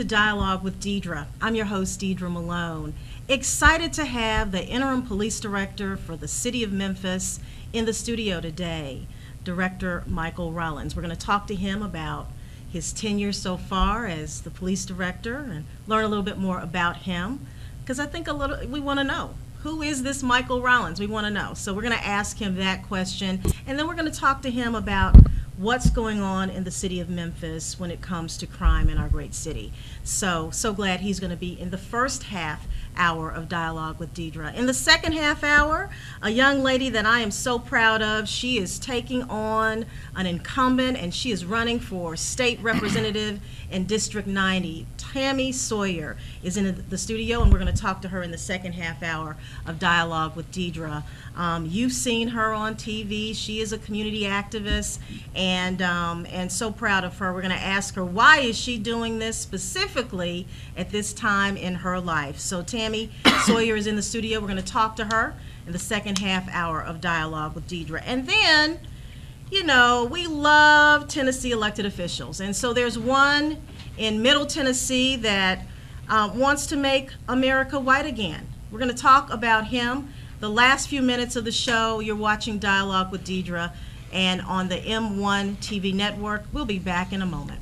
to Dialogue with Deidre. I'm your host, Deidre Malone. Excited to have the Interim Police Director for the City of Memphis in the studio today, Director Michael Rallings. We're going to talk to him about his tenure so far as the Police Director and learn a little bit more about him, because I think we want to know, who is this Michael Rallings? We want to know. So we're going to ask him that question, and then we're going to talk to him about what's going on in the city of Memphis when it comes to crime in our great city. So glad he's going to be in the first half hour of Dialogue with Deidre. In the second half hour, a young lady that I am so proud of. She is taking on an incumbent, and she is running for state representative in District 90. Tami Sawyer is in the studio, and we're going to talk to her in the second half hour of Dialogue with Deidre. You've seen her on TV. She is a community activist, and so proud of her. We're going to ask her, why is she doing this specifically at this time in her life? So Tami Sawyer is in the studio. We're going to talk to her in the second half hour of Dialogue with Deidre. And then, you know, we love Tennessee elected officials, and so there's one in Middle Tennessee that wants to make America white again. We're going to talk about him. The last few minutes of the show, you're watching Dialogue with Deidre, and on the M1 TV network. We'll be back in a moment.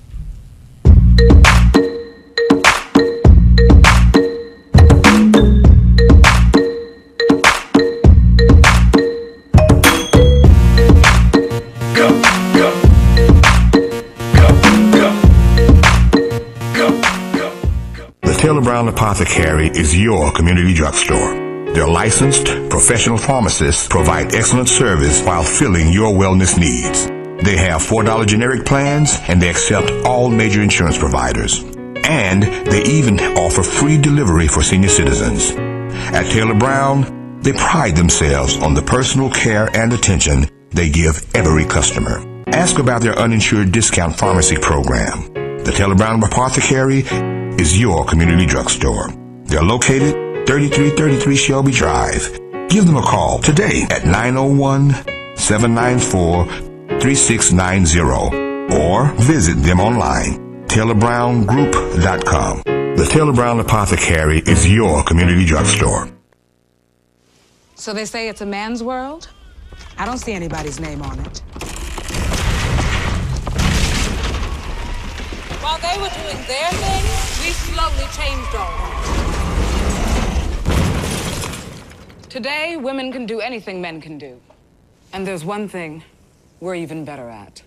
Taylor Brown Apothecary is your community drugstore. Their licensed professional pharmacists provide excellent service while filling your wellness needs. They have $4 generic plans, and they accept all major insurance providers. And they even offer free delivery for senior citizens. At Taylor Brown, they pride themselves on the personal care and attention they give every customer. Ask about their uninsured discount pharmacy program. The Taylor Brown Apothecary is your community drugstore. They're located 3333 Shelby Drive. Give them a call today at 901-794-3690 or visit them online, TaylorBrownGroup.com. The Taylor Brown Apothecary is your community drugstore. So they say it's a man's world? I don't see anybody's name on it. While they were doing their thing, we slowly changed ours. Today, women can do anything men can do. And there's one thing we're even better at.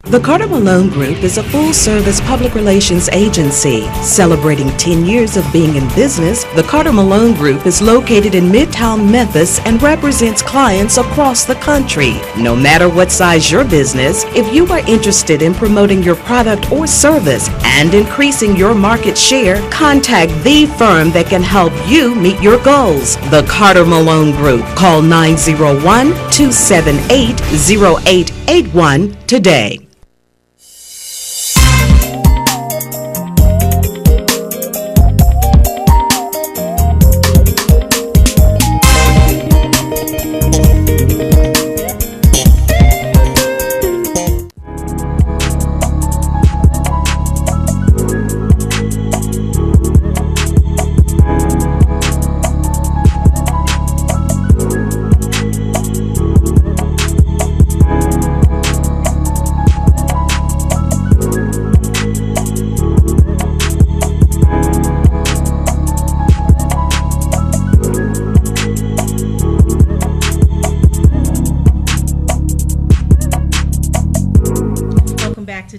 The Carter Malone Group is a full-service public relations agency. Celebrating 10 years of being in business, the Carter Malone Group is located in Midtown Memphis and represents clients across the country. No matter what size your business, if you are interested in promoting your product or service and increasing your market share, contact the firm that can help you meet your goals. The Carter Malone Group. Call 901-278-0881 today.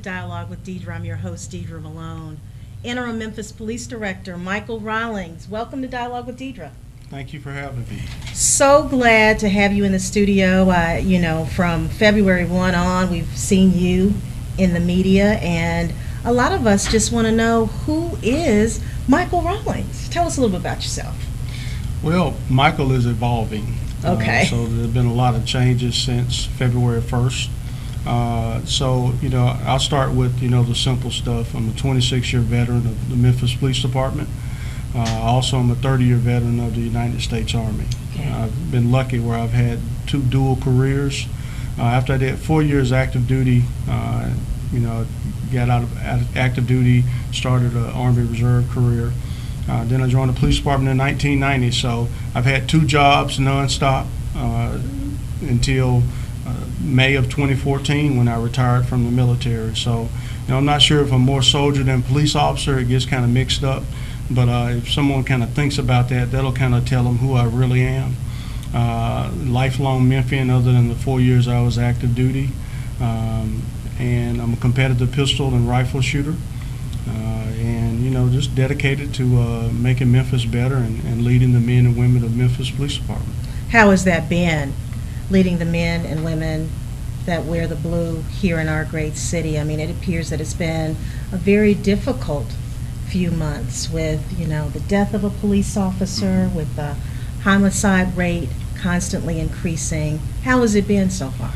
Dialogue with Deidre. I'm your host, Deidre Malone. Interim Memphis Police Director Michael Rallings. Welcome to Dialogue with Deidre. Thank you for having me. So glad to have you in the studio. From February 1 on, we've seen you in the media, and a lot of us just want to know, who is Michael Rallings? Tell us a little bit about yourself. Well, Michael is evolving. Okay. So there have been a lot of changes since February 1st. So, I'll start with, the simple stuff. I'm a 26-year veteran of the Memphis Police Department. Also, I'm a 30-year veteran of the United States Army. Okay. I've been lucky where I've had 2 dual careers. After I did 4 years active duty, got out of active duty, started an Army Reserve career. Then I joined the police department in 1990, so I've had 2 jobs nonstop until May of 2014 when I retired from the military. So, I'm not sure if I'm more soldier than police officer. It gets kind of mixed up, but if someone kind of thinks about that, that'll kind of tell them who I really am. Lifelong Memphian, other than the 4 years I was active duty, and I'm a competitive pistol and rifle shooter. And just dedicated to making Memphis better and leading the men and women of Memphis Police Department. How has that been, leading the men and women that wear the blue here in our great city? I mean, it appears that it's been a very difficult few months with, the death of a police officer, with the homicide rate constantly increasing. How has it been so far?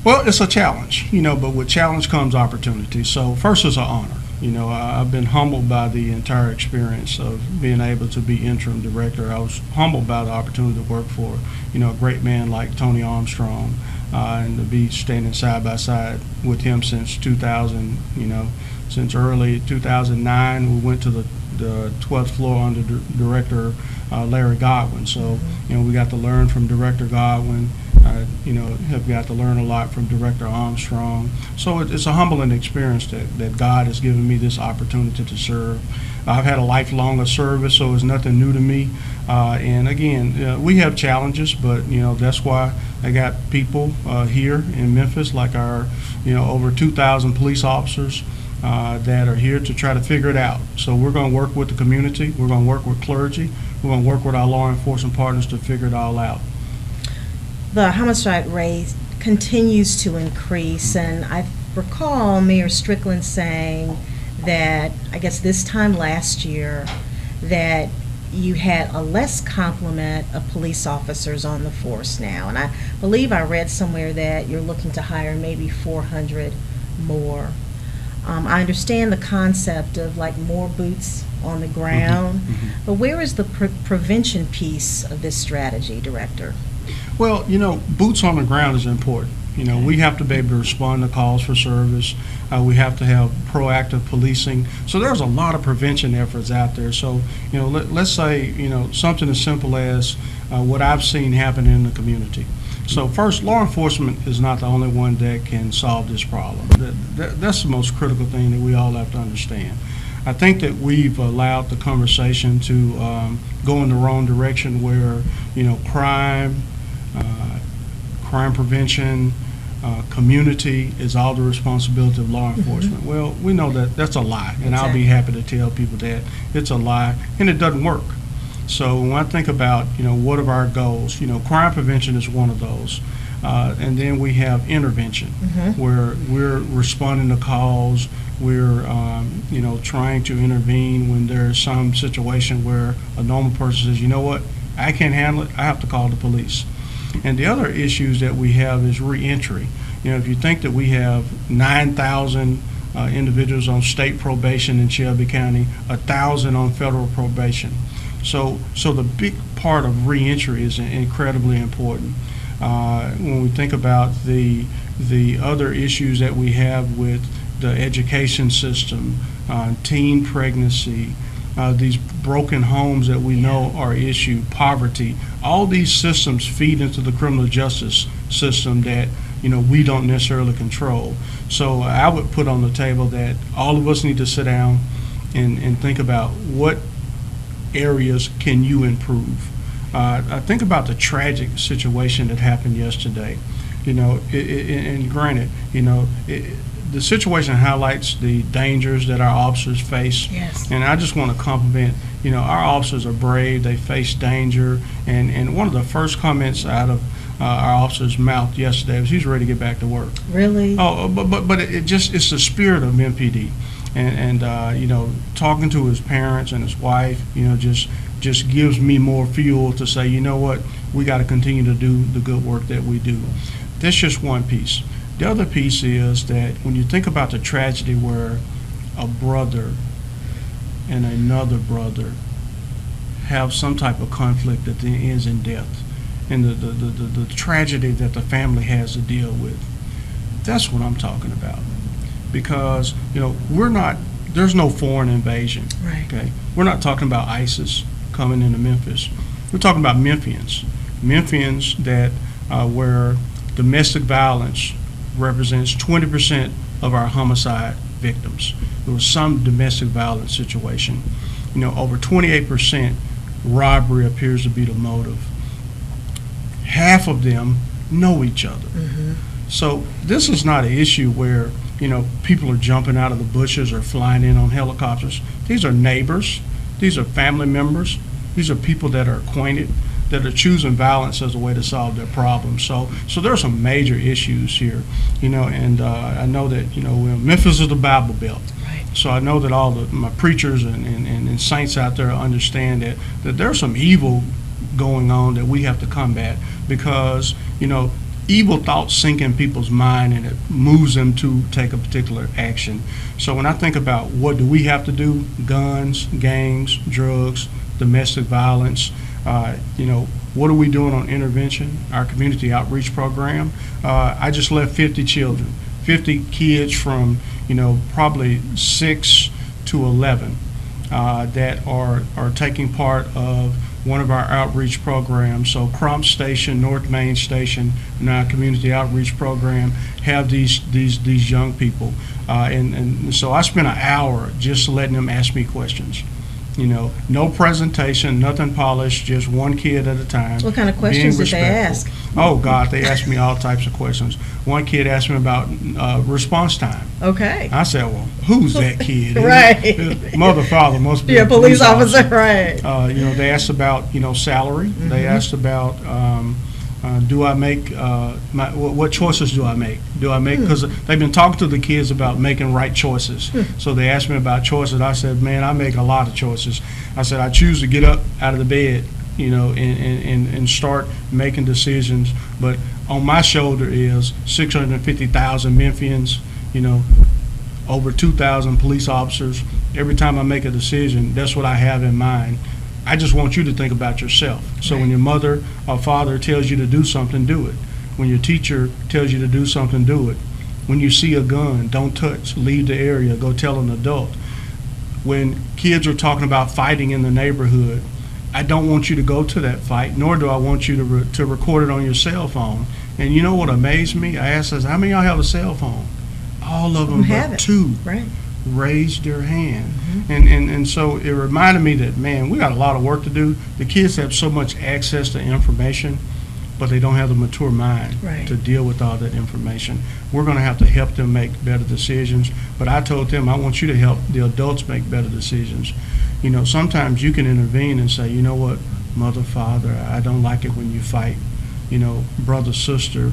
Well, it's a challenge, but with challenge comes opportunity. So first, it's an honor. I've been humbled by the entire experience of being able to be interim director. I was humbled by the opportunity to work for, a great man like Tony Armstrong, and to be standing side by side with him since 2000, since early 2009. We went to the 12th floor under Director Larry Godwin. So, we got to learn from Director Godwin. Have got to learn a lot from Director Armstrong. So it's a humbling experience that God has given me this opportunity to serve. I've had a lifelong service, so it's nothing new to me. And again, we have challenges, but that's why I got people here in Memphis, like our over 2,000 police officers that are here to try to figure it out. So we're going to work with the community. We're going to work with clergy. We're going to work with our law enforcement partners to figure it all out. The homicide rate continues to increase, and I recall Mayor Strickland saying that, I guess this time last year, that you had a less complement of police officers on the force now. And I believe I read somewhere that you're looking to hire maybe 400 more. I understand the concept of like more boots on the ground, but where is the prevention piece of this strategy, Director? Well, boots on the ground is important. We have to be able to respond to calls for service. We have to have proactive policing. So there's a lot of prevention efforts out there. So, let's say, something as simple as what I've seen happen in the community. So first, law enforcement is not the only one that can solve this problem. That's the most critical thing that we all have to understand. I think that we've allowed the conversation to go in the wrong direction where, crime prevention, community is all the responsibility of law enforcement. Well, we know that that's a lie, and I'll be happy to tell people that it's a lie, and it doesn't work. So when I think about, what are our goals, crime prevention is one of those. And then we have intervention, where we're responding to calls, we're, trying to intervene when there's some situation where a normal person says, you know what, I can't handle it, I have to call the police. And the other issues that we have is reentry. If you think that we have 9,000 individuals on state probation in Shelby County, 1,000 on federal probation. So the big part of reentry is incredibly important. When we think about the other issues that we have with the education system, teen pregnancy, these broken homes that we know are issue, poverty, all these systems feed into the criminal justice system that we don't necessarily control. So I would put on the table that all of us need to sit down and think about what areas can you improve. I think about the tragic situation that happened yesterday. And granted, the situation highlights the dangers that our officers face. Yes. And I just want to compliment, our officers are brave, they face danger, and one of the first comments out of our officer's mouth yesterday was he's ready to get back to work. Really? Oh, but it's the spirit of MPD. and you know, talking to his parents and his wife, you know, just gives me more fuel to say, you know what, we got to continue to do the good work that we do. That's just one piece. The other piece is that when you think about the tragedy where a brother and another brother have some type of conflict that then ends in death, and the tragedy that the family has to deal with, that's what I'm talking about. Because, you know, there's no foreign invasion. Right. Okay? We're not talking about ISIS coming into Memphis. We're talking about Memphians. Memphians that where domestic violence represents 20% of our homicide victims. There was some domestic violence situation. You know, over 28% robbery appears to be the motive. Half of them know each other. So this is not an issue where, you know, people are jumping out of the bushes or flying in on helicopters. These are neighbors. These are family members. These are people that are acquainted, that are choosing violence as a way to solve their problems. So there are some major issues here, you know, and I know that, you know, Memphis is the Bible Belt. Right. So I know that all my preachers and saints out there understand that there's some evil going on that we have to combat, because, you know, evil thoughts sink in people's mind and it moves them to take a particular action. So when I think about what do we have to do, guns, gangs, drugs, domestic violence, you know, what are we doing on intervention, our community outreach program? I just left 50 children, 50 kids from, you know, probably 6 to 11 that are taking part of one of our outreach programs. So Crump Station, North Main Station, and our community outreach program have these young people. And so I spent an hour just letting them ask me questions. You know, no presentation, nothing polished, just one kid at a time. What kind of questions did they ask? Oh, God, they asked me all types of questions. One kid asked me about response time. Okay. I said, well, who's that kid? Right. Mother, father must be a a police officer, right. You know, they asked about, you know, salary. They asked about do I make, what choices do I make? Because they've been talking to the kids about making right choices. So they asked me about choices. I said, man, I make a lot of choices. I said, I choose to get up out of the bed, you know, and start making decisions. But on my shoulder is 650,000 Memphians, you know, over 2,000 police officers. Every time I make a decision, that's what I have in mind. I just want you to think about yourself. So when your mother or father tells you to do something, do it. When your teacher tells you to do something, do it. When you see a gun, don't touch, leave the area, go tell an adult. When kids are talking about fighting in the neighborhood, I don't want you to go to that fight, nor do I want you to record it on your cell phone. And you know what amazed me? I asked us, how many of y'all have a cell phone? All of them but 2. Right. Raised their hand. And so it reminded me that, man, we got a lot of work to do. The kids have so much access to information, but they don't have the mature mind to deal with all that information. We're going to have to help them make better decisions. But I told them, I want you to help the adults make better decisions. You know, sometimes you can intervene and say, you know what, mother, father, I don't like it when you fight. You know, brother, sister,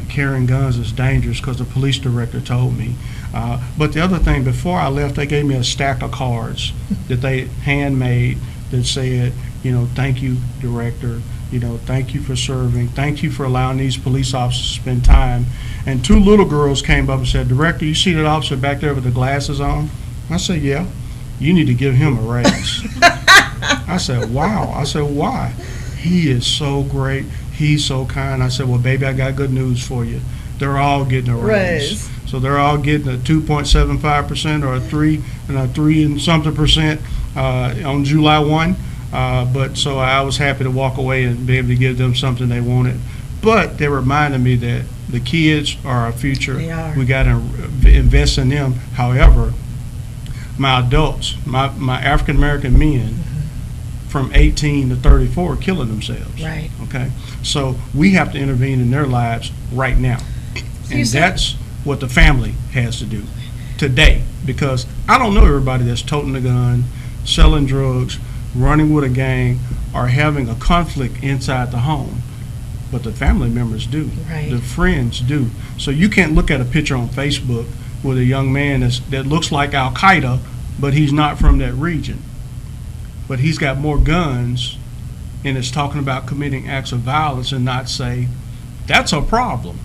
carrying guns is dangerous because the police director told me. But the other thing, before I left, they gave me a stack of cards that they handmade that said, you know, thank you, director, you know, thank you for serving, thank you for allowing these police officers to spend time. And 2 little girls came up and said, director, you see that officer back there with the glasses on? I said, yeah. You need to give him a raise. I said, wow. I said, why? He is so great. He's so kind. I said, well, baby, I got good news for you. They're all getting a raise. So they're all getting a 2.75% or a 3 and something percent on July 1. But so I was happy to walk away and be able to give them something they wanted. But they reminded me that the kids are our future. They are. We got to invest in them. However, my adults, my African American men, from 18 to 34 are killing themselves. Right. Okay. So we have to intervene in their lives right now. And that's what the family has to do today, because I don't know everybody that's toting a gun, selling drugs, running with a gang, or having a conflict inside the home. But the family members do. Right. The friends do. So you can't look at a picture on Facebook with a young man that looks like Al Qaeda, but he's not from that region. But he's got more guns and is talking about committing acts of violence, and not say, that's a problem.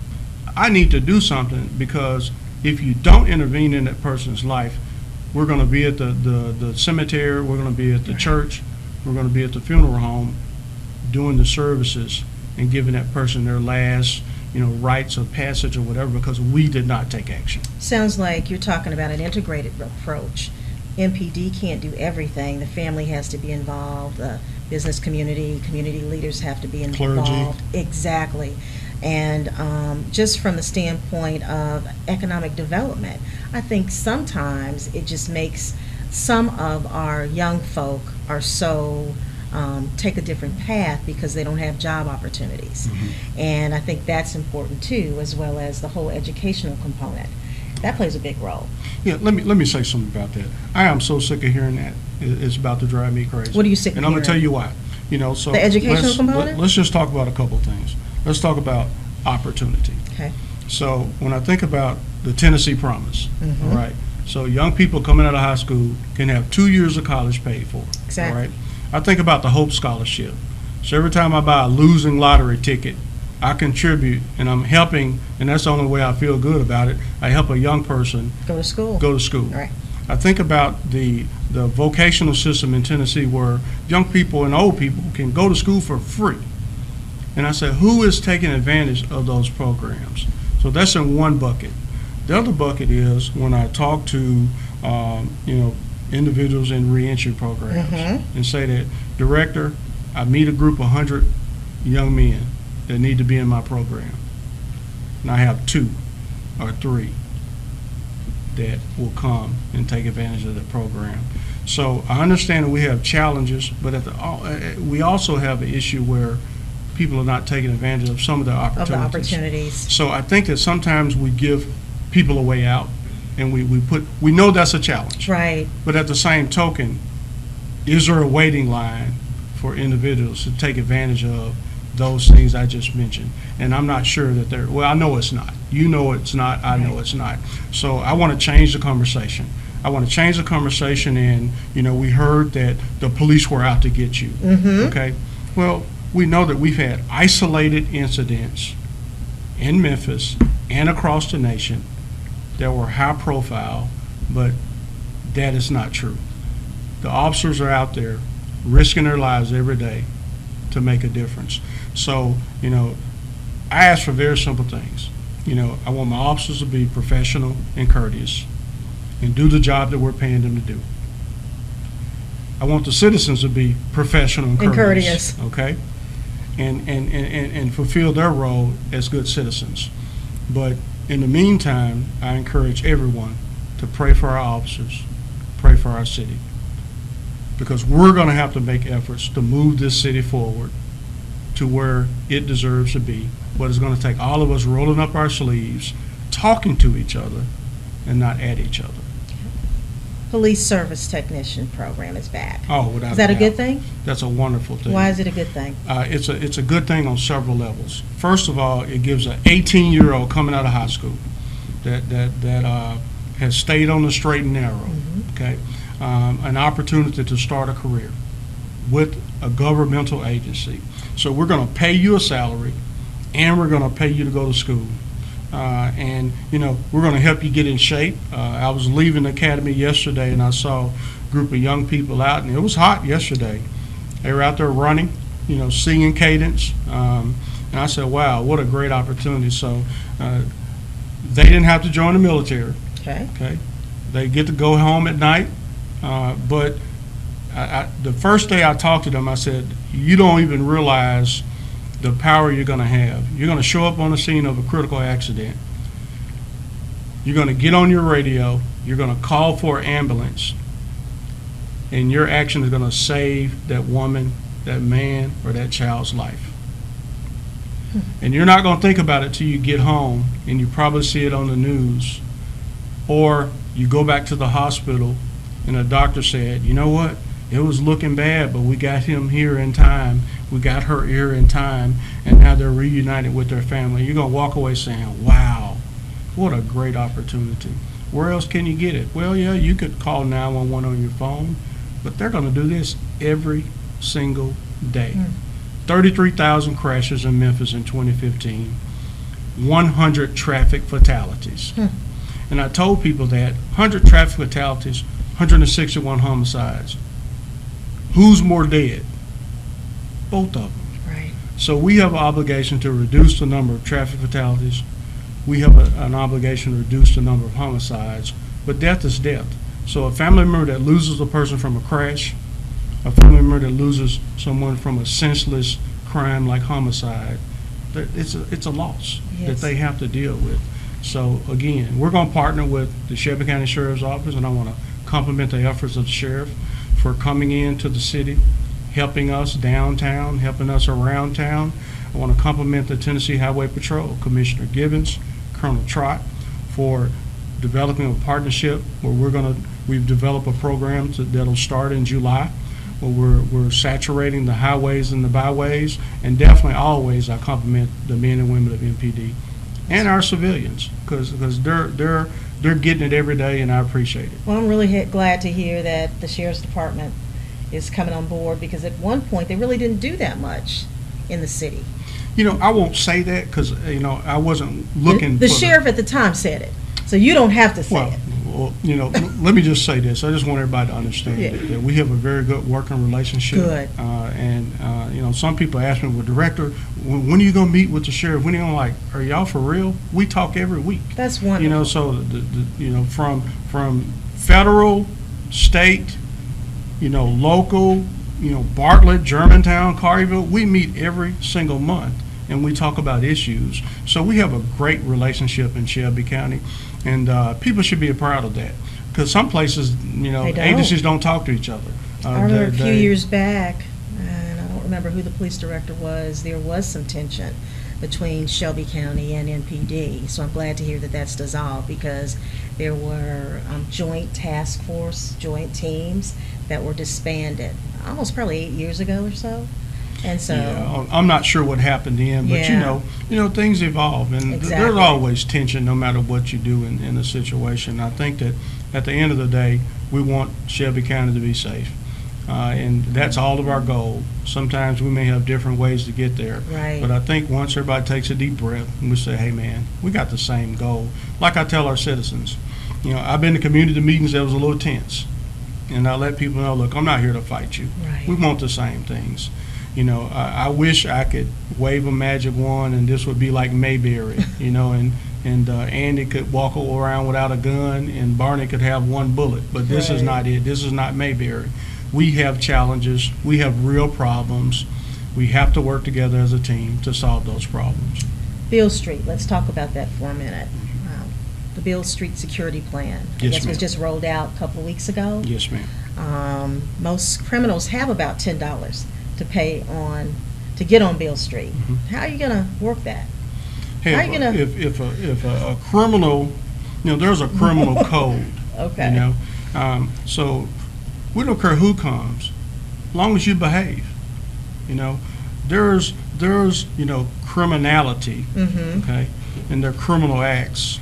I need to do something, because if you don't intervene in that person's life, we're going to be at the cemetery, we're going to be at the church, we're going to be at the funeral home doing the services and giving that person their last, rites of passage or whatever, because we did not take action. Sounds like you're talking about an integrated approach. MPD can't do everything. The family has to be involved. The business community leaders have to be involved. Clergy. Exactly. And just from the standpoint of economic development, I think sometimes it just makes some of our young folk are so take a different path because they don't have job opportunities. Mm-hmm. And I think that's important too, as well as the whole educational component. That plays a big role. Yeah, let me say something about that. I am so sick of hearing that. It's about to drive me crazy. What are you sick of And I'm going to tell hearing? you why. So The educational component? Let's just talk about a couple things. Let's talk about opportunity. Okay. So when I think about the Tennessee Promise, Mhm. all right, so young people coming out of high school can have 2 years of college paid for. Exactly. All right. I think about the Hope Scholarship. So every time I buy a losing lottery ticket, I contribute, and I'm helping, and that's the only way I feel good about it. I help a young person Go to school. go to school. All right. I think about the vocational system in Tennessee, where young people and old people can go to school for free. And I say, who is taking advantage of those programs? So that's in one bucket. The other bucket is when I talk to individuals in reentry programs and say that, Director, I meet a group of 100 young men that need to be in my program, and I have 2 or 3 that will come and take advantage of the program. So I understand that we have challenges, but we also have an issue where people are not taking advantage of some of the opportunities. So I think that sometimes we give people a way out, and we know that's a challenge. Right. But at the same token, is there a waiting line for individuals to take advantage of those things I just mentioned? And I'm not sure that they're, well, I know it's not. You know it's not, I know it's not. So I want to change the conversation. I want to change the conversation, and, we heard that the police were out to get you. Mm-hmm. Okay? Well, we know that we've had isolated incidents in Memphis and across the nation that were high profile, but that is not true. The officers are out there risking their lives every day to make a difference. So, I ask for very simple things. I want my officers to be professional and courteous and do the job that we're paying them to do. I want the citizens to be professional and courteous. Okay? And fulfill their role as good citizens. But in the meantime, I encourage everyone to pray for our officers, pray for our city, because we're going to have to make efforts to move this city forward to where it deserves to be. But it's going to take all of us rolling up our sleeves, talking to each other, and not at each other. Police service technician program is back. Oh, without Is that a doubt. good thing? That's a wonderful thing. Why is it a good thing? It's a good thing on several levels. First of all, it gives an 18-year-old coming out of high school that has stayed on the straight and narrow, okay, an opportunity to start a career with a governmental agency. So we're going to pay you a salary, and we're going to pay you to go to school. And we're going to help you get in shape. I was leaving the academy yesterday, and I saw a group of young people out, and it was hot yesterday. They were out there running, singing cadence, and I said, wow, what a great opportunity. So they didn't have to join the military. Okay. They get to go home at night, but the first day I talked to them, I said, you don't even realize the power you're going to have. You're going to show up on the scene of a critical accident. You're going to get on your radio. You're going to call for an ambulance. And your action is going to save that woman, that man, or that child's life. And you're not going to think about it till you get home, and you probably see it on the news. Or you go back to the hospital, and the doctor said, you know what? It was looking bad, but we got him here in time. We got her here in time, and now they're reunited with their family. You're going to walk away saying, wow, what a great opportunity. Where else can you get it? Well, yeah, you could call 911 on your phone, but they're going to do this every single day. 33,000 crashes in Memphis in 2015, 100 traffic fatalities. And I told people that 100 traffic fatalities, 161 homicides. Who's more dead? Both of them. Right. So we have an obligation to reduce the number of traffic fatalities. We have an obligation to reduce the number of homicides. But death is death. So a family member that loses a person from a crash, a family member that loses someone from a senseless crime like homicide, it's a loss that they have to deal with. So again, we're going to partner with the Shelby County Sheriff's Office, and I want to compliment the efforts of the sheriff for coming into the city, helping us downtown, helping us around town. I want to compliment the Tennessee Highway Patrol, Commissioner Gibbons, Colonel Trott, for developing a partnership where we've developed a program that'll start in July, where we're saturating the highways and the byways, and definitely always I compliment the men and women of MPD and our civilians, because they're getting it every day, and I appreciate it. Well, I'm really glad to hear that the Sheriff's Department is coming on board, because at one point they really didn't do that much in the city. I won't say that because, I wasn't looking. The sheriff at the time said it, so you don't have to say it. Well, let me just say this. I just want everybody to understand that we have a very good working relationship. Good. Some people ask me, well, Director, when are you going to meet with the sheriff? When are you going to, are y'all for real? We talk every week. That's wonderful. So, from federal, state, local, Bartlett, Germantown, Collierville, we meet every single month, and we talk about issues. So we have a great relationship in Shelby County, and people should be proud of that, because some places, agencies don't talk to each other. I remember a few years back, and I don't remember who the police director was, there was some tension between Shelby County and NPD. So I'm glad to hear that that's dissolved, because there were joint task force, joint teams that were disbanded almost probably 8 years ago or so. And so I'm not sure what happened then, but things evolve, and there's always tension no matter what you do in a situation. I think that at the end of the day, we want Shelby County to be safe, and that's all of our goal. Sometimes we may have different ways to get there, right. But I think once everybody takes a deep breath and we say, hey man, we got the same goal. Like I tell our citizens, I've been to community meetings that was a little tense, and I let people know, look, I'm not here to fight you. Right. We want the same things. I wish I could wave a magic wand and this would be like Mayberry, and Andy could walk around without a gun and Barney could have one bullet. But this is not it. This is not Mayberry. We have challenges. We have real problems. We have to work together as a team to solve those problems. Beale Street, let's talk about that for a minute. The Beale Street security plan, I guess was just rolled out a couple of weeks ago. Yes, ma'am. Most criminals have about $10 to pay to get on Beale Street. Mm-hmm. How are you going to work that? If a criminal, there's a criminal code. Okay. So we don't care who comes, as long as you behave. There's criminality, okay, and there are criminal acts.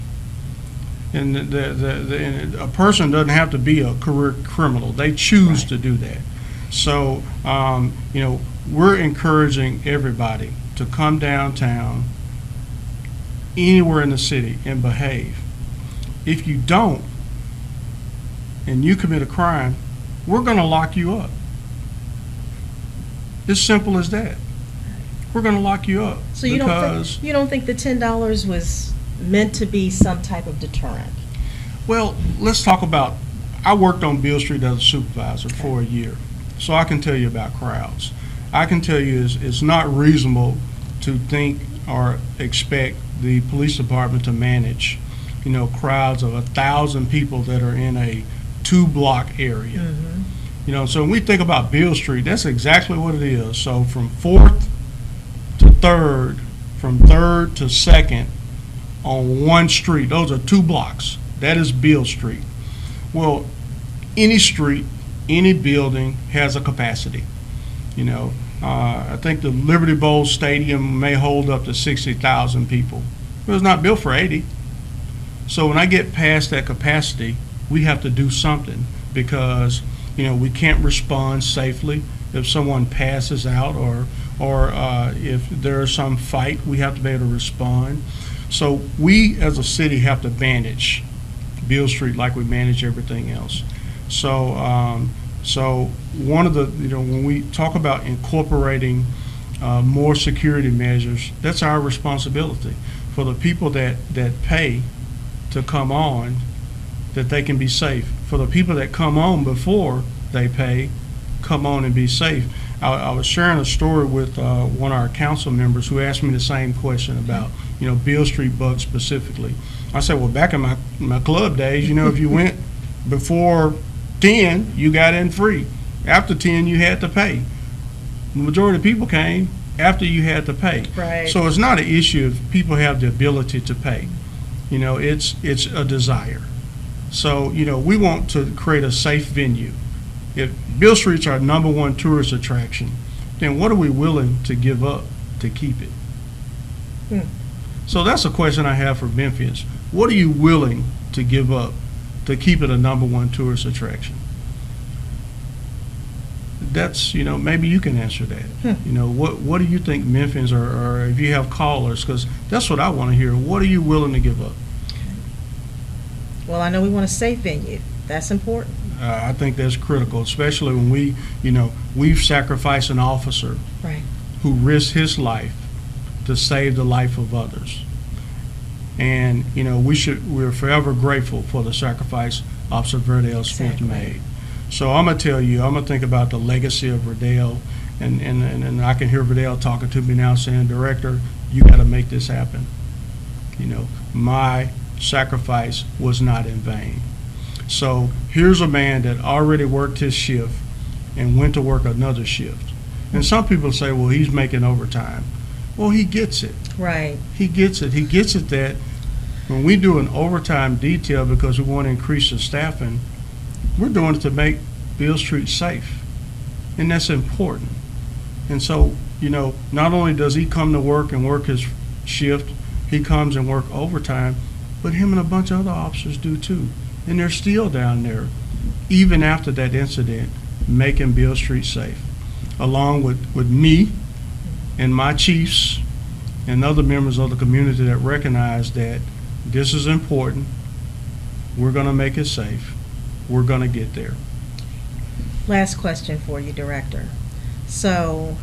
And a person doesn't have to be a career criminal. They choose to do that. So, we're encouraging everybody to come downtown, anywhere in the city, and behave. If you don't, and you commit a crime, we're going to lock you up. It's simple as that. We're going to lock you up. So you don't think the $10 was meant to be some type of deterrent? Well, let's talk about, I worked on Beale Street as a supervisor for a year, so I can tell you about crowds. I can tell you it's not reasonable to think or expect the police department to manage, crowds of 1,000 people that are in a 2-block area. Mm-hmm. So when we think about Beale Street, that's exactly what it is. So from 4th to 3rd, from 3rd to 2nd on one street, those are 2 blocks. That is Beale Street. Well, any street, any building has a capacity. I think the Liberty Bowl Stadium may hold up to 60,000 people. It was not built for 80. So when I get past that capacity, we have to do something, because we can't respond safely if someone passes out, or if there's some fight, we have to be able to respond. So we as a city have to manage Beale Street like we manage everything else. So so one of the, when we talk about incorporating more security measures, that's our responsibility for the people that pay to come on, that they can be safe. For the people that come on before they pay, come on and be safe. I was sharing a story with one of our council members who asked me the same question about, Beale Street bugs specifically. I said, well, back in my club days, if you went before 10, you got in free. After 10, you had to pay. The majority of people came after you had to pay. Right. So it's not an issue if people have the ability to pay. It's a desire. So, we want to create a safe venue. If Beale Street's our #1 tourist attraction, then what are we willing to give up to keep it? So that's a question I have for Memphis. What are you willing to give up to keep it a #1 tourist attraction? That's, maybe you can answer that. What do you think Memphis, or if you have callers, because that's what I want to hear. What are you willing to give up? Well, I know we want a safe venue. That's important. I think that's critical, especially when we've sacrificed an officer Right. who risked his life to save the life of others. And, we're forever grateful for the sacrifice Officer Verdell Smith made. So I'm going to tell you, I'm going to think about the legacy of Verdell, and I can hear Verdell talking to me now saying, Director, you got to make this happen. My sacrifice was not in vain. So here's a man that already worked his shift and went to work another shift. And some people say, well, he's making overtime. Well, he gets it. Right. He gets it. He gets it that when we do an overtime detail because we want to increase the staffing, we're doing it to make Beale Street safe. And that's important. And so, not only does he come to work and work his shift, he comes and work overtime, but him and a bunch of other officers do too. And they're still down there, even after that incident, making Beale Street safe, along with me and my chiefs and other members of the community that recognize that this is important. We're going to make it safe. We're going to get there. Last question for you, Director. So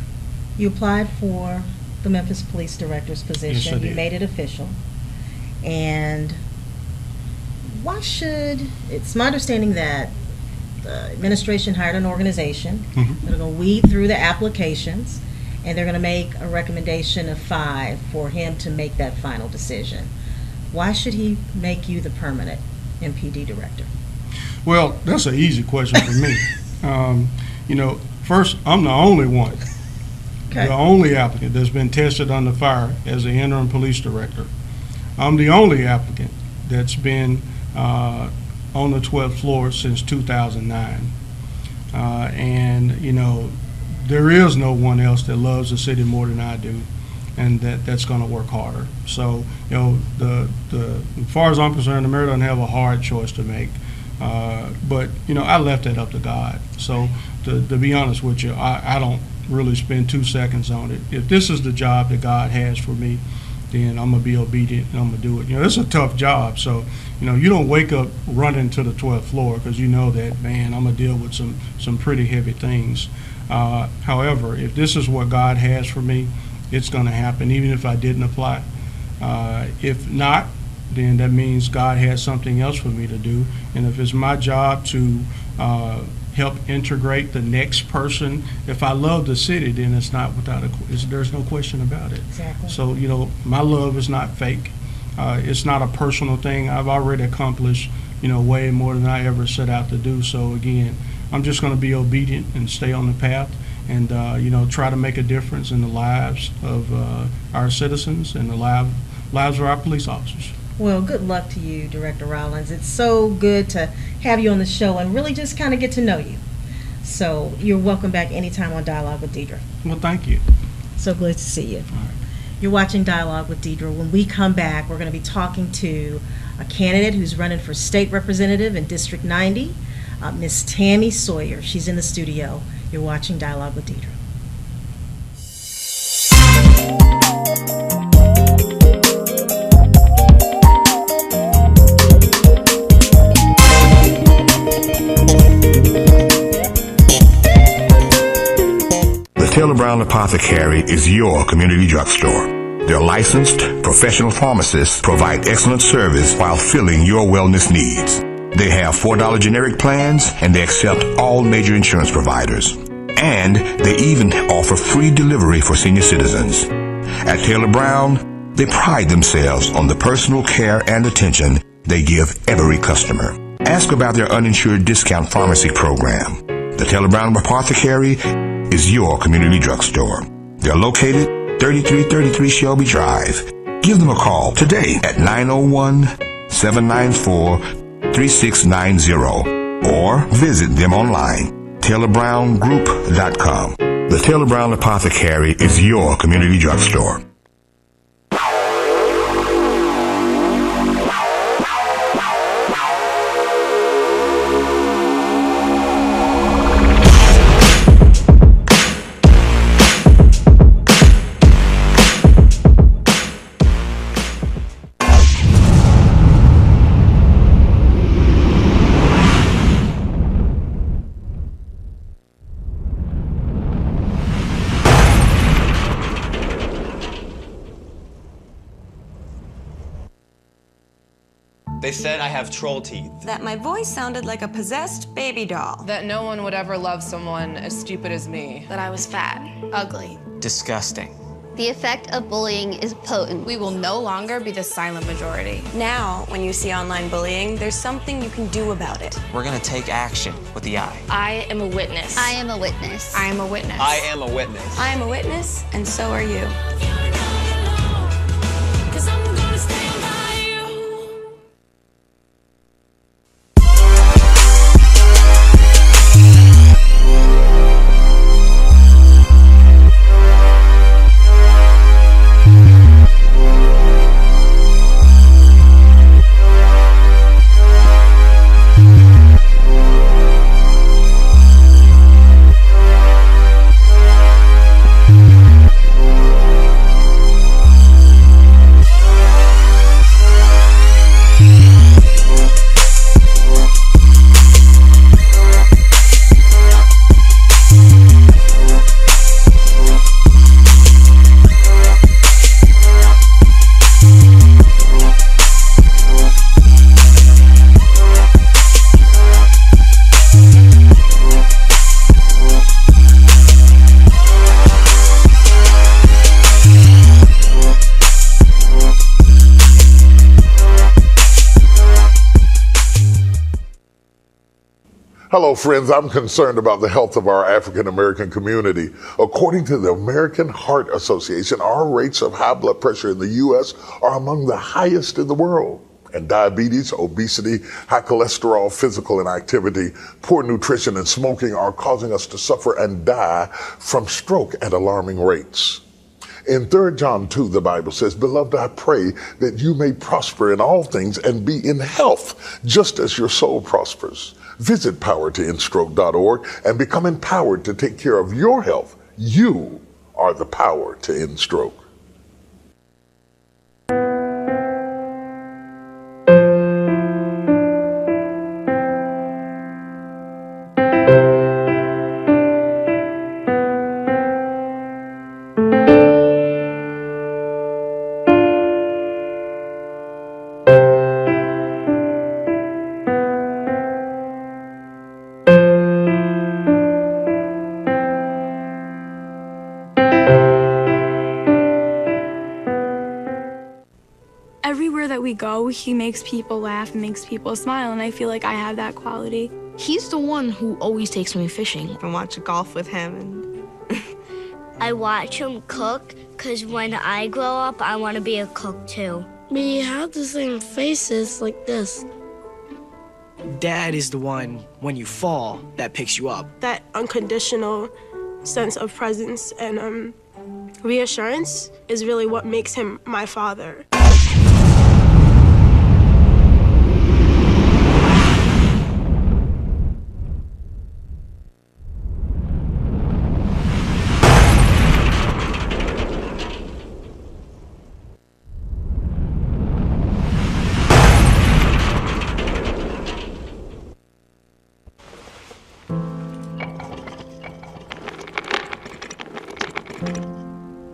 you applied for the Memphis Police Director's position. Yes, I You did. made it official. And it's my understanding that the administration hired an organization. They're going to weed through the applications, and they're going to make a recommendation of 5 for him to make that final decision. Why should he make you the permanent MPD Director? Well, that's an easy question for me. First, I'm the only one, Okay. the only applicant that's been tested under fire as the interim police director. I'm the only applicant that's been on the 12th floor since 2009. There is no one else that loves the city more than I do, and that's going to work harder. So, as far as I'm concerned, the mayor doesn't have a hard choice to make. But I left that up to God. So to be honest with you, I don't really spend 2 seconds on it. If this is the job that God has for me, then I'm going to be obedient and I'm going to do it. It's a tough job. So, you don't wake up running to the 12th floor because you know that, man, I'm going to deal with some pretty heavy things. However, if this is what God has for me, it's going to happen, even if I didn't apply. If not, then that means God has something else for me to do. And if it's my job to help integrate the next person, if I love the city, then it's not there's no question about it. Exactly. So, my love is not fake. It's not a personal thing. I've already accomplished, way more than I ever set out to do. So again, I'm just going to be obedient and stay on the path and, try to make a difference in the lives of our citizens and the lives of our police officers. Well, good luck to you, Director Rallings. It's so good to have you on the show and really just kind of get to know you. So you're welcome back anytime on Dialogue with Deidre. Well, thank you. So good to see you. All right. You're watching Dialogue with Deidre. When we come back, we're going to be talking to a candidate who's running for state representative in District 90, Miss Tami Sawyer. She's in the studio. You're watching Dialogue with Deidre. Taylor Brown Apothecary is your community drugstore. Their licensed professional pharmacists provide excellent service while filling your wellness needs. They have $4 generic plans and they accept all major insurance providers. And they even offer free delivery for senior citizens. At Taylor Brown, they pride themselves on the personal care and attention they give every customer. Ask about their uninsured discount pharmacy program. The Taylor Brown Apothecary is your community drugstore. They're located 3333 Shelby Drive. Give them a call today at 901-794-3690 or visit them online, TaylorBrownGroup.com. The Taylor Brown Apothecary is your community drugstore. They said I have troll teeth. That my voice sounded like a possessed baby doll. That no one would ever love someone as stupid as me. That I was fat, ugly. Disgusting. The effect of bullying is potent. We will no longer be the silent majority. Now, when you see online bullying, there's something you can do about it. We're gonna take action with the I. I am a witness. I am a witness. I am a witness. I am a witness. I am a witness, and so are you. Hello, friends. I'm concerned about the health of our African American community. According to the American Heart Association, our rates of high blood pressure in the U.S. are among the highest in the world. And diabetes, obesity, high cholesterol, physical inactivity, poor nutrition, and smoking are causing us to suffer and die from stroke at alarming rates. In 3 John 2, the Bible says, "Beloved, I pray that you may prosper in all things and be in health, just as your soul prospers." Visit powertoendstroke.org and become empowered to take care of your health. You are the power to end stroke. Everywhere that we go, he makes people laugh and makes people smile, and I feel like I have that quality. He's the one who always takes me fishing. I watch golf with him. I watch him cook, because when I grow up, I want to be a cook too. We have the same faces like this. Dad is the one, when you fall, that picks you up. That unconditional sense of presence and Reassurance is really what makes him my father.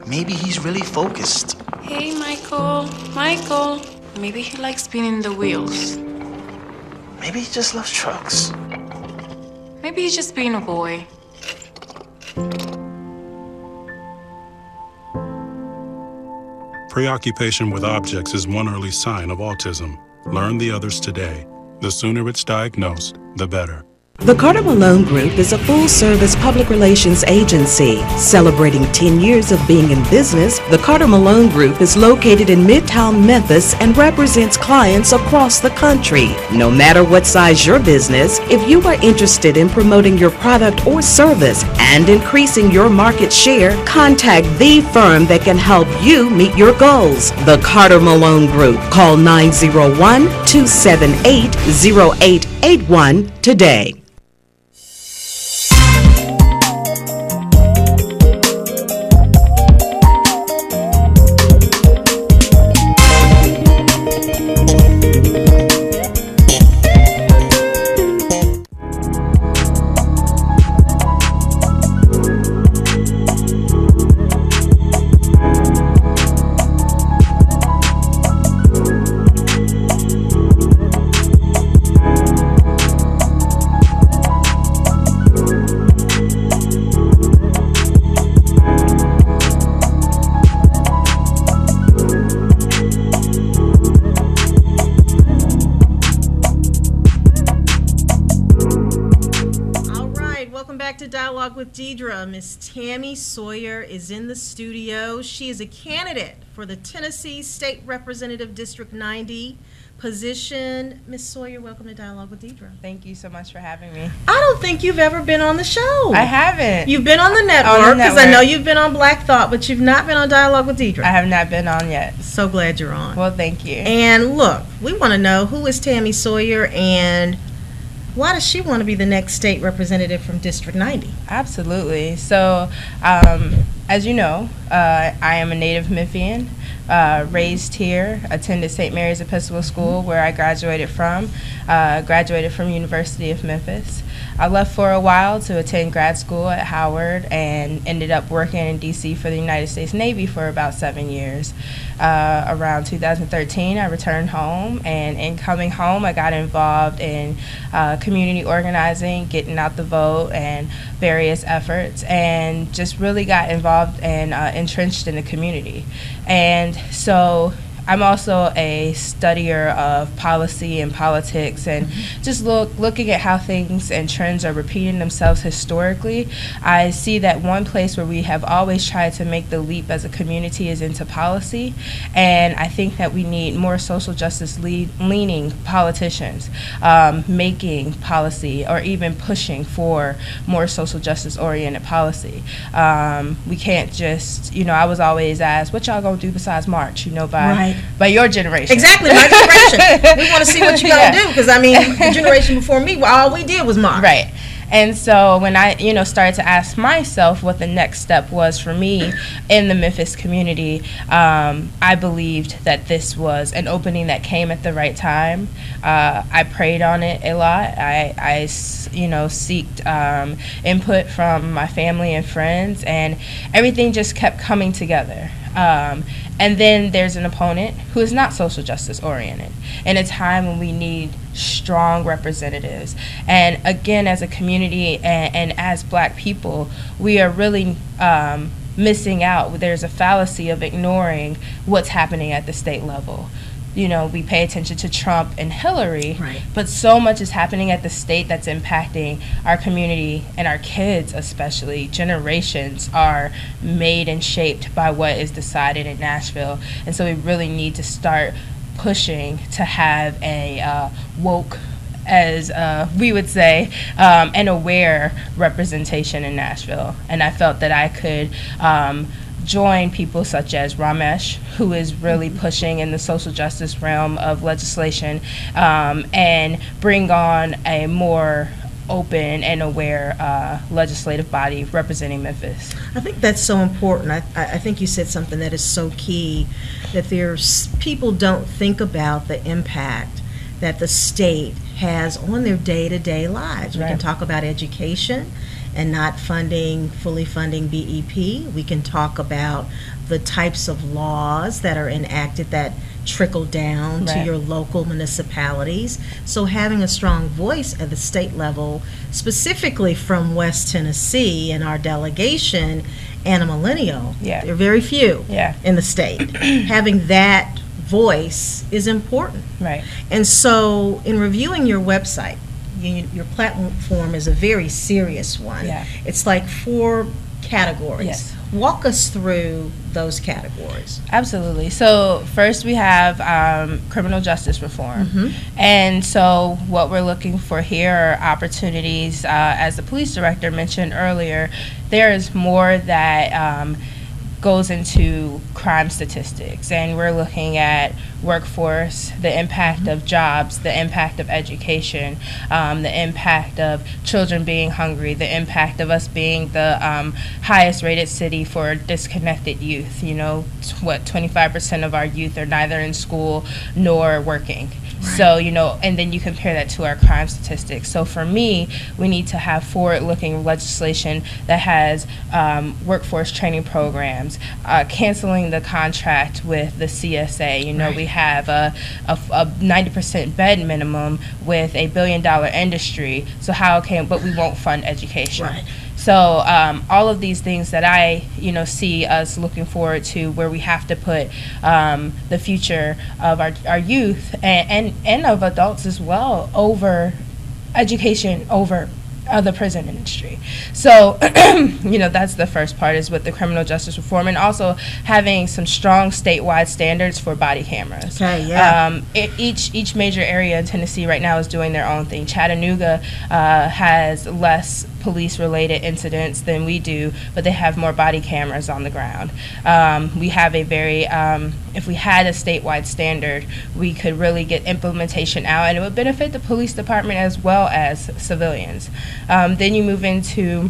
Maybe he's really focused. Hey, Michael. Michael. Maybe he likes spinning the wheels. Maybe he just loves trucks. Maybe he's just being a boy. Preoccupation with objects is one early sign of autism. Learn the others today. The sooner it's diagnosed, the better. The Carter Malone Group is a full-service public relations agency. Celebrating 10 years of being in business, the Carter Malone Group is located in Midtown Memphis and represents clients across the country. No matter what size your business, if you are interested in promoting your product or service and increasing your market share, contact the firm that can help you meet your goals. The Carter Malone Group. Call 901-278-0881 today. With Deidre, Miss Tami Sawyer is in the studio. She is a candidate for the Tennessee State Representative District 90 position. Miss Sawyer, welcome to Dialogue with Deidre. Thank you so much for having me. I don't think you've ever been on the show. I haven't. You've been on the network, because I know you've been on Black Thought, but you've not been on Dialogue with Deidre. I have not been on yet. So glad you're on. Well, thank you. And look, we want to know, who is Tami Sawyer and why does she want to be the next state representative from District 90? Absolutely. So, as you know, I am a native Memphian, raised here, attended St. Mary's Episcopal School, where I graduated from University of Memphis. I left for a while to attend grad school at Howard and ended up working in D.C. for the United States Navy for about 7 years. Around 2013, I returned home, and in coming home, I got involved in community organizing, getting out the vote, and various efforts, and just really got involved and entrenched in the community. And so I'm also a studier of policy and politics, and just looking at how things and trends are repeating themselves historically. I see that one place where we have always tried to make the leap as a community is into policy, and I think that we need more social justice leaning politicians making policy or even pushing for more social justice oriented policy. We can't just, I was always asked, what y'all gonna do besides march, by your generation. Exactly, my generation. We want to see what you're going to do, because, the generation before me, all we did was march. Right. And so when I, started to ask myself what the next step was for me in the Memphis community, I believed that this was an opening that came at the right time. I prayed on it a lot. I seeked input from my family and friends, and everything just kept coming together. And then there's an opponent who is not social justice oriented in a time when we need strong representatives. And again, as a community and as Black people, we are really missing out. There's a fallacy of ignoring what's happening at the state level. We pay attention to Trump and Hillary, right, but so much is happening at the state that's impacting our community and our kids especially. Generations are made and shaped by what is decided in Nashville, and so we really need to start pushing to have a woke, as we would say, an aware representation in Nashville. And I felt that I could join people such as Ramesh, who is really pushing in the social justice realm of legislation, and bring on a more open and aware legislative body representing Memphis. I think that's so important. I think you said something that is so key, that there's people don't think about the impact that the state has on their day-to-day lives. We can talk about education and not fully funding BEP. We can talk about the types of laws that are enacted that trickle down to your local municipalities. So having a strong voice at the state level, specifically from West Tennessee and our delegation, and a millennial, there are very few in the state. Having that voice is important. Right. And so in reviewing your website, your platform is a very serious one. Yeah. It's like 4 categories. Yes. Walk us through those categories. Absolutely. So first we have criminal justice reform. And so what we're looking for here are opportunities, as the police director mentioned earlier, there is more that goes into crime statistics, and we're looking at workforce, the impact of jobs, the impact of education, the impact of children being hungry, the impact of us being the highest rated city for disconnected youth. You know, 25% of our youth are neither in school nor working. So, you know, and then you compare that to our crime statistics. So for me, we need to have forward-looking legislation that has workforce training programs, canceling the contract with the CSA. You know, we have a 90% bed minimum with a $1 billion industry. So but we won't fund education. So all of these things that I, see us looking forward to, where we have to put the future of our youth and of adults as well over education, over the prison industry. So, that's the first part, is with the criminal justice reform, and also having some strong statewide standards for body cameras. Each major area in Tennessee right now is doing their own thing. Chattanooga has less police-related incidents than we do, but they have more body cameras on the ground. We have a very, if we had a statewide standard, we could really get implementation out, and it would benefit the police department as well as civilians. Then you move into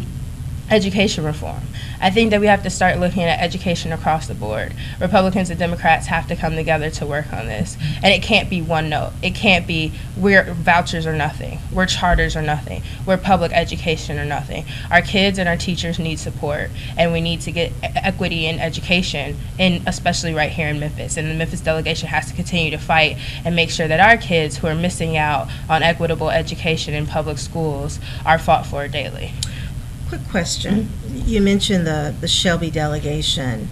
education reform. I think that we have to start looking at education across the board. Republicans and Democrats have to come together to work on this. And it can't be one note. It can't be we're vouchers or nothing. We're charters or nothing. We're public education or nothing. Our kids and our teachers need support, and we need to get equity in education, especially right here in Memphis. And the Memphis delegation has to continue to fight and make sure that our kids who are missing out on equitable education in public schools are fought for daily. Quick question. You mentioned the Shelby delegation.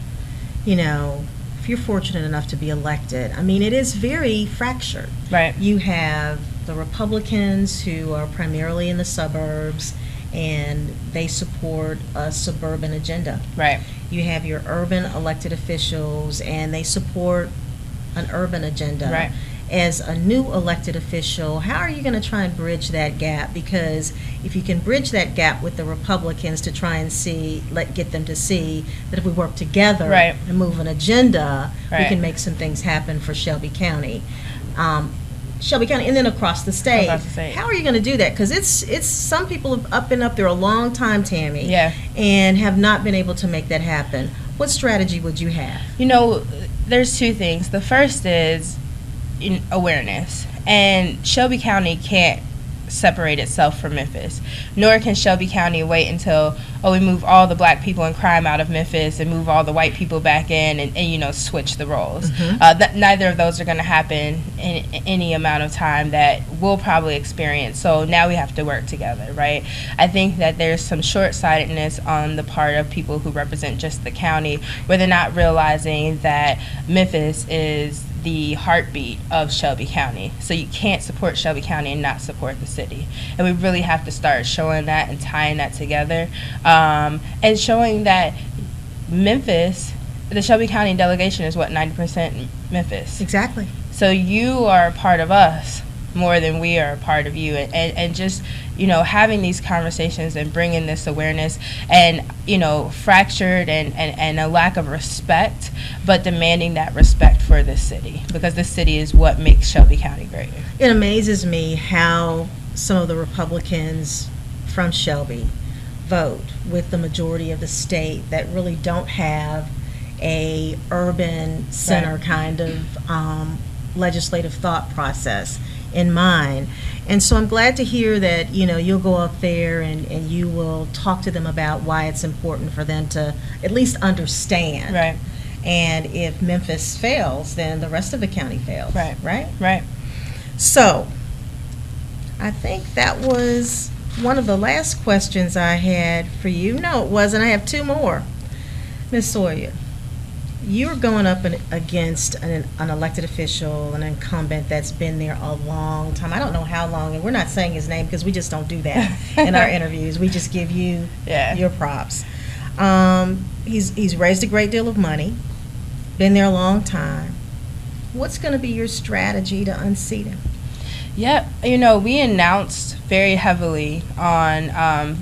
If you're fortunate enough to be elected, it is very fractured. Right. You have the Republicans who are primarily in the suburbs, and they support a suburban agenda. Right. You have your urban elected officials, and they support an urban agenda. Right. As a new elected official, how are you going to try and bridge that gap? Because if you can bridge that gap with the Republicans to try and get them to see that if we work together and move an agenda, we can make some things happen for Shelby County. And then across the state. How are you going to do that? Because it's some people have been up there a long time, Tami, and have not been able to make that happen. What strategy would you have? There's 2 things. The first is awareness, and Shelby County can't separate itself from Memphis, nor can Shelby County wait until we move all the black people in crime out of Memphis and move all the white people back in and switch the roles. Neither of those are going to happen in any amount of time that we'll probably experience. So now we have to work together, right? I think that there's some short-sightedness on the part of people who represent just the county, where they're not realizing that Memphis is the heartbeat of Shelby County. So you can't support Shelby County and not support the city. And we really have to start showing that and tying that together, and showing that Memphis, the Shelby County delegation is 90% Memphis. Exactly. So you are a part of us. more than we are a part of you. And just, you know, having these conversations and bringing this awareness and, you know, fractured and a lack of respect, but demanding that respect for this city, because this city is what makes Shelby County great. It amazes me how some of the Republicans from Shelby vote with the majority of the state that really don't have a urban center kind of legislative thought process in mind. And so I'm glad to hear that, you know, you'll go up there and you will talk to them about why it's important for them to at least understand. Right. And if Memphis fails, then the rest of the county fails. Right. Right? Right. So I think that was one of the last questions I had for you. No, it wasn't. I have two more. Ms. Sawyer, you're going up against an elected official, an incumbent that's been there a long time. I don't know how long, and we're not saying his name because we just don't do that in our interviews. We just give you your props. He's raised a great deal of money, been there a long time. What's going to be your strategy to unseat him? Yeah, you know, we announced very heavily on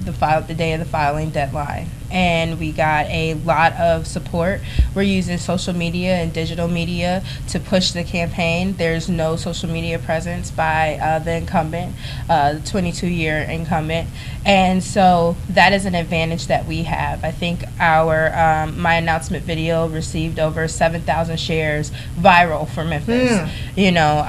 the day of the filing deadline, and we got a lot of support. We're using social media and digital media to push the campaign. There's no social media presence by the incumbent, the 22-year incumbent, and so that is an advantage that we have. I think our my announcement video received over 7,000 shares viral for Memphis. You know,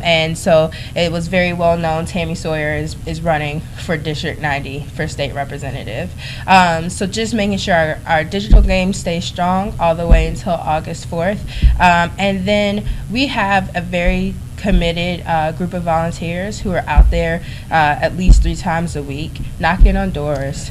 and so it was very well known. Tami Sawyer is running for District 90 for state representative. So just making sure our digital game stays strong all the way until August 4th. And then we have a very committed group of volunteers who are out there at least 3 times a week, knocking on doors,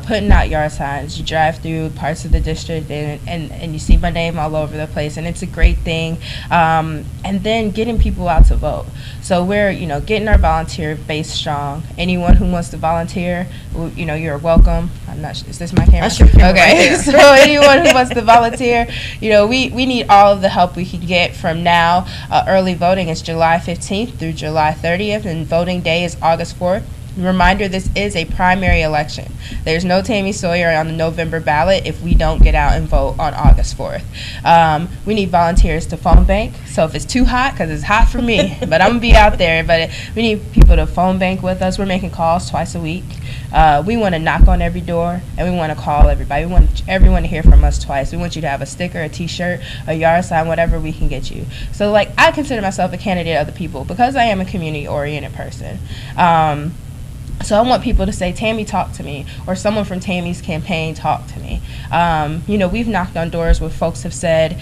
putting out yard signs. You drive through parts of the district and you see my name all over the place, and it's a great thing. And then getting people out to vote. So we're, you know, getting our volunteer base strong. Anyone who wants to volunteer, you know, you're welcome. I'm not sure, is this my camera? That's your camera. Okay, Right. So anyone who wants to volunteer, you know, we need all of the help we can get from now. Early voting is July 15th through July 30th, and voting day is August 4th. Reminder, this is a primary election. There's no Tami Sawyer on the November ballot if we don't get out and vote on August 4th. We need volunteers to phone bank. So if it's too hot, because it's hot for me, but I'm going to be out there, but we need people to phone bank with us. We're making calls twice a week. We want to knock on every door, and we want to call everybody. We want everyone to hear from us twice. We want you to have a sticker, a t-shirt, a yard sign, whatever we can get you. So, like, I consider myself a candidate of the people because I am a community-oriented person. So I want people to say, Tami, talk to me, or someone from Tami's campaign, talk to me. You know, we've knocked on doors where folks have said,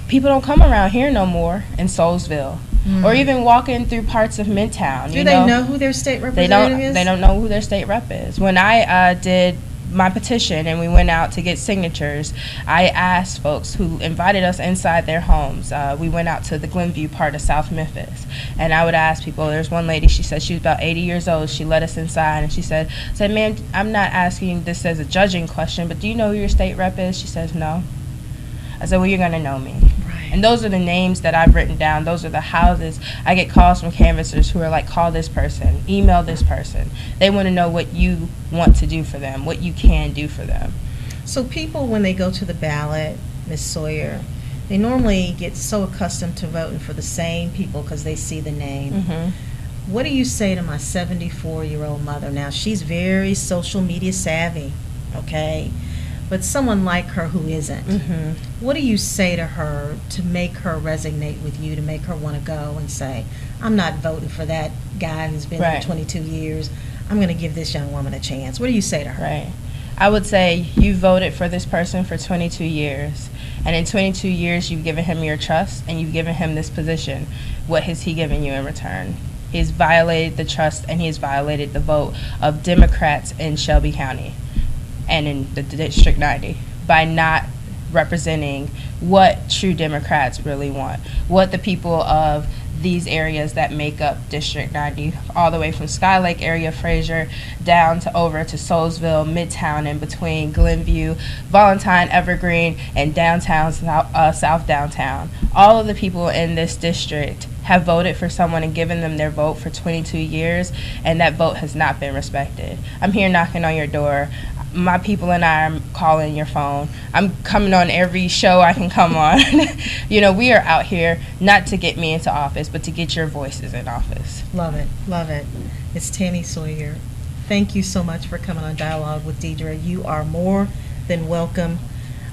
people don't come around here no more in Soulsville, or even walking through parts of Midtown. Do they know who their state representative is? They don't know who their state rep is. When I did my petition and we went out to get signatures, I asked folks who invited us inside their homes. We went out to the Glenview part of South Memphis, and I would ask people. There's one lady, she said she was about 80 years old. She let us inside and she said, ma'am, I'm not asking this as a judging question, but do you know who your state rep is? She says, no. I said, well, you're gonna know me. And those are the names that I've written down. Those are the houses. I get calls from canvassers who are like, call this person, email this person. They want to know what you want to do for them, what you can do for them. So people, when they go to the ballot, Ms. Sawyer, they normally get so accustomed to voting for the same people because they see the name. What do you say to my 74-year-old mother? Now, she's very social media savvy, okay? But someone like her who isn't, what do you say to her to make her resonate with you, to make her want to go and say, I'm not voting for that guy who's been here 22 years. I'm going to give this young woman a chance. What do you say to her? Right. I would say you voted for this person for 22 years. And in 22 years, you've given him your trust and you've given him this position. What has he given you in return? He's violated the trust and he's violated the vote of Democrats in Shelby County and in the District 90 by not representing what true Democrats really want, what the people of these areas that make up District 90, all the way from Sky Lake area, Fraser, down to over to Soulsville, Midtown, in between Glenview, Valentine, Evergreen, and downtown, South Downtown. All of the people in this district have voted for someone and given them their vote for 22 years, and that vote has not been respected. I'm here knocking on your door. My people and I are calling your phone. I'm coming on every show I can come on. You know, we are out here not to get me into office, but to get your voices in office. Love it, love it. It's Tami Sawyer. Thank you so much for coming on Dialogue with Deidre. You are more than welcome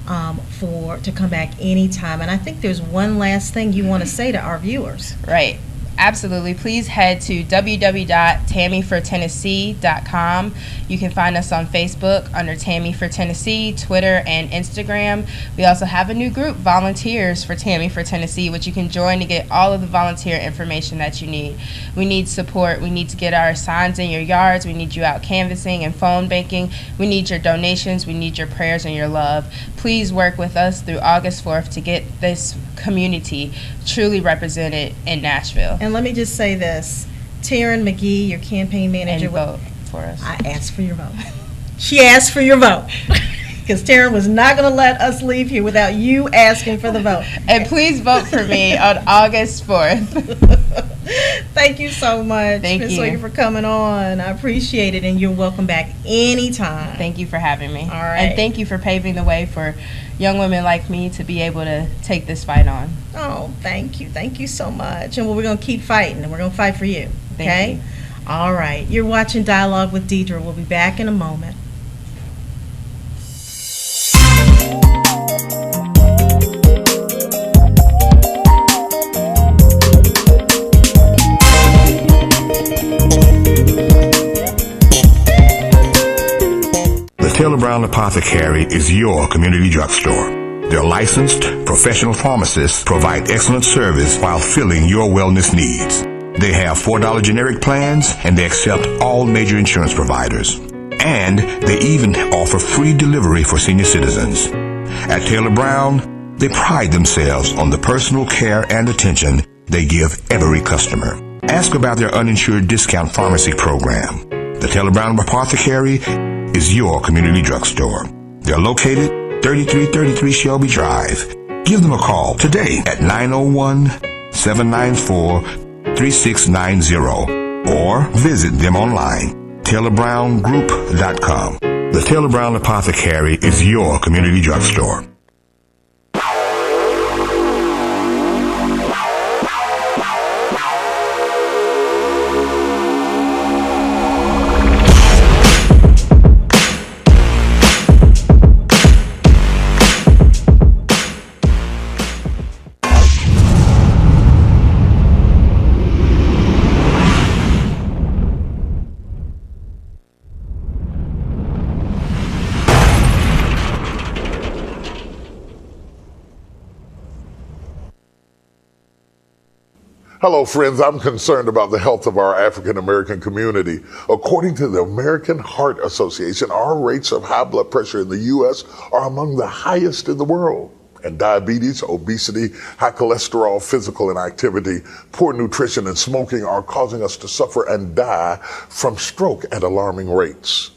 to come back anytime. And I think there's one last thing you want to say to our viewers. Right. Absolutely. Please head to www.tammyfortennessee.com. You can find us on Facebook under Tami for Tennessee, Twitter, and Instagram. We also have a new group, Volunteers for Tami for Tennessee, which you can join to get all of the volunteer information that you need. We need support. We need to get our signs in your yards. We need you out canvassing and phone banking. We need your donations. We need your prayers and your love. Please work with us through August 4th to get this community truly represented in Nashville. And let me just say this, Taryn McGee, your campaign manager, and vote for us. I asked for your vote. She asked for your vote. Because Taryn was not going to let us leave here without you asking for the vote. And please vote for me on August 4th. Thank you so much, Ms. Sawyer, for coming on. I appreciate it, and you're welcome back anytime. Thank you for having me. All right. And thank you for paving the way for young women like me to be able to take this fight on. Oh, thank you. Thank you so much. And we're going to keep fighting, and we're going to fight for you. Okay? Thank you. All right. You're watching Dialogue with Deidre. We'll be back in a moment. Taylor Brown Apothecary is your community drugstore. Their licensed professional pharmacists provide excellent service while filling your wellness needs. They have $4 generic plans and they accept all major insurance providers. And they even offer free delivery for senior citizens. At Taylor Brown, they pride themselves on the personal care and attention they give every customer. Ask about their uninsured discount pharmacy program. The Taylor Brown Apothecary is your community drugstore. They're located 3333 Shelby Drive. Give them a call today at 901-794-3690 or visit them online, TaylorBrownGroup.com. The Taylor Brown Apothecary is your community drugstore. Hello, friends. I'm concerned about the health of our African American community. According to the American Heart Association, our rates of high blood pressure in the U.S. are among the highest in the world. And diabetes, obesity, high cholesterol, physical inactivity, poor nutrition, and smoking are causing us to suffer and die from stroke at alarming rates.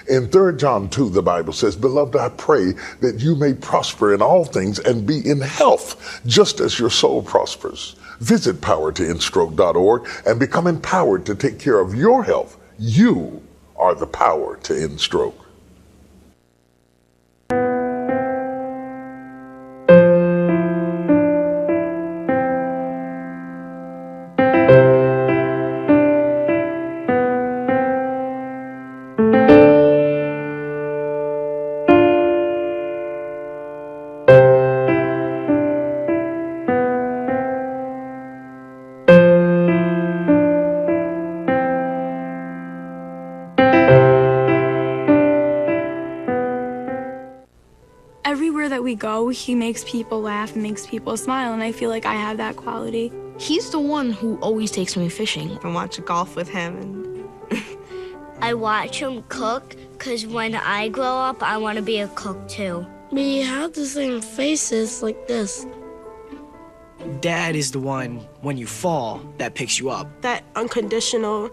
In 3 John 2, the Bible says, "Beloved, I pray that you may prosper in all things and be in health, just as your soul prospers." Visit powertoendstroke.org and become empowered to take care of your health. You are the power to end stroke. Everywhere that we go, he makes people laugh and makes people smile, and I feel like I have that quality. He's the one who always takes me fishing. And watch golf with him. And I watch him cook because when I grow up, I want to be a cook too. We have the same faces like this. Dad is the one, when you fall, that picks you up. That unconditional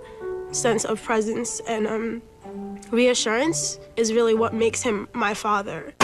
sense of presence and reassurance is really what makes him my father.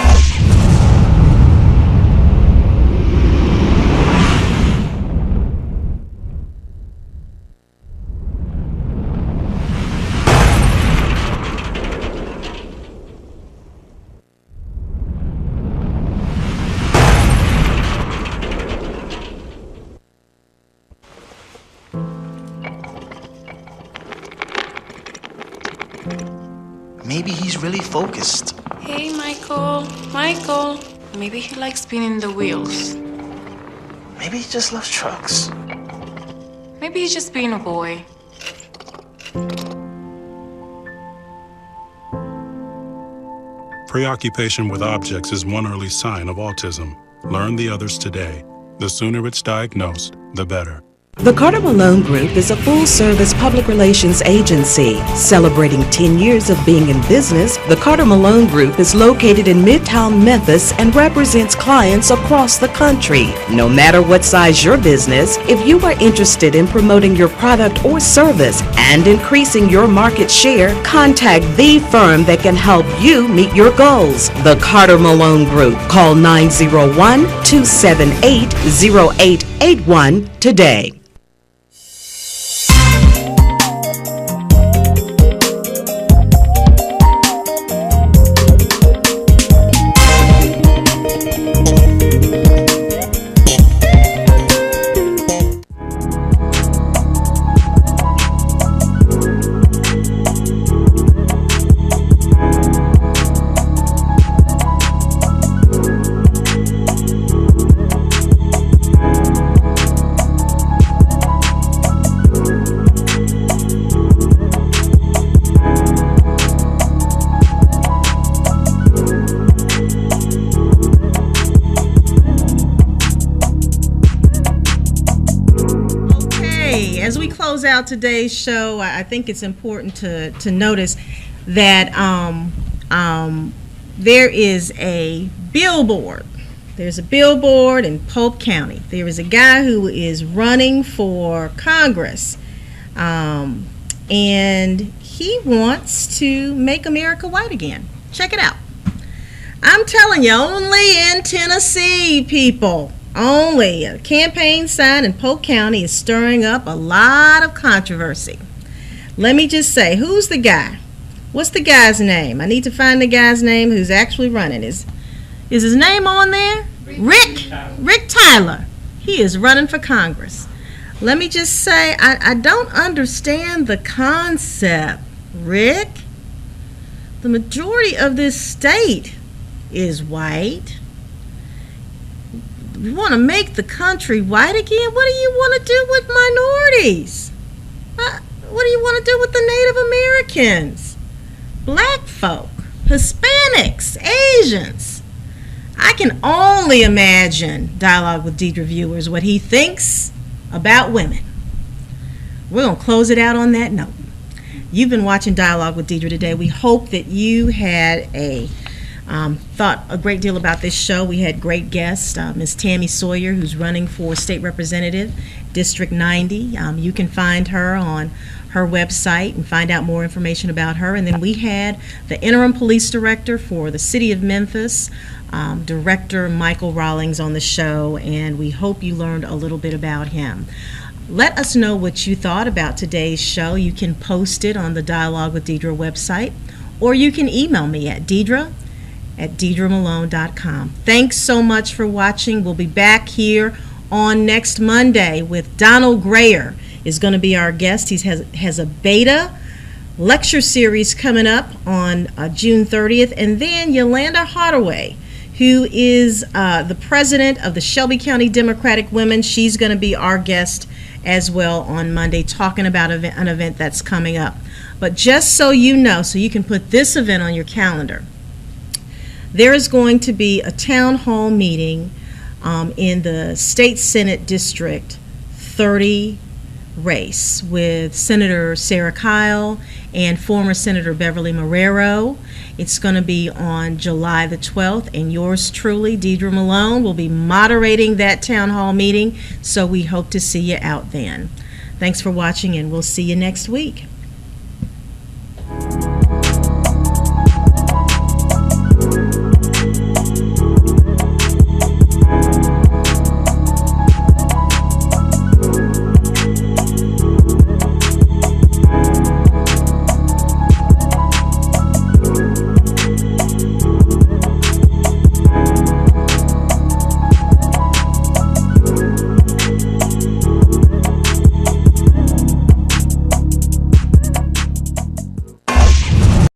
he's really focused. Hey, Michael. Michael. Maybe he likes spinning the wheels. Maybe he just loves trucks. Maybe he's just being a boy. Preoccupation with objects is one early sign of autism. Learn the others today. The sooner it's diagnosed, the better. The Carter Malone Group is a full-service public relations agency. Celebrating 10 years of being in business, the Carter Malone Group is located in Midtown Memphis and represents clients across the country. No matter what size your business, if you are interested in promoting your product or service and increasing your market share, contact the firm that can help you meet your goals. The Carter Malone Group. Call 901-278-0881 today. As we close out today's show, I think it's important to notice that there is a billboard. There's a billboard in Polk County. There is a guy who is running for Congress, and he wants to make America white again. Check it out. I'm telling you, only in Tennessee, people. Only a campaign sign in Polk County is stirring up a lot of controversy. Let me just say, who's the guy? What's the guy's name? I need to find the guy's name who's actually running. Is his name on there? Rick Tyler. He is running for Congress. Let me just say, I don't understand the concept, Rick. The majority of this state is white. You want to make the country white again? What do you want to do with minorities? What do you want to do with the Native Americans? Black folk, Hispanics, Asians. I can only imagine Dialogue with Deidre viewers what he thinks about women. We're going to close it out on that note. You've been watching Dialogue with Deidre today. We hope that you had thought a great deal about this show. We had great guests, Ms. Tami Sawyer, who's running for State Representative, District 90. You can find her on her website and find out more information about her. And then we had the Interim Police Director for the City of Memphis, Director Michael Rallings, on the show, and we hope you learned a little bit about him. Let us know what you thought about today's show. You can post it on the Dialogue with Deidre website, or you can email me at deidre@deidremalone.com. Thanks so much for watching. We'll be back here on next Monday with Donald Grayer is going to be our guest. He has a beta lecture series coming up on June 30th. And then Yolanda Hardaway, who is the president of the Shelby County Democratic Women. She's going to be our guest as well on Monday, talking about an event that's coming up. But just so you know, so you can put this event on your calendar, there is going to be a town hall meeting in the State Senate District 30 race with Senator Sarah Kyle and former Senator Beverly Marrero. It's going to be on July the 12th, and yours truly, Deidre Malone, will be moderating that town hall meeting, so we hope to see you out then. Thanks for watching, and we'll see you next week.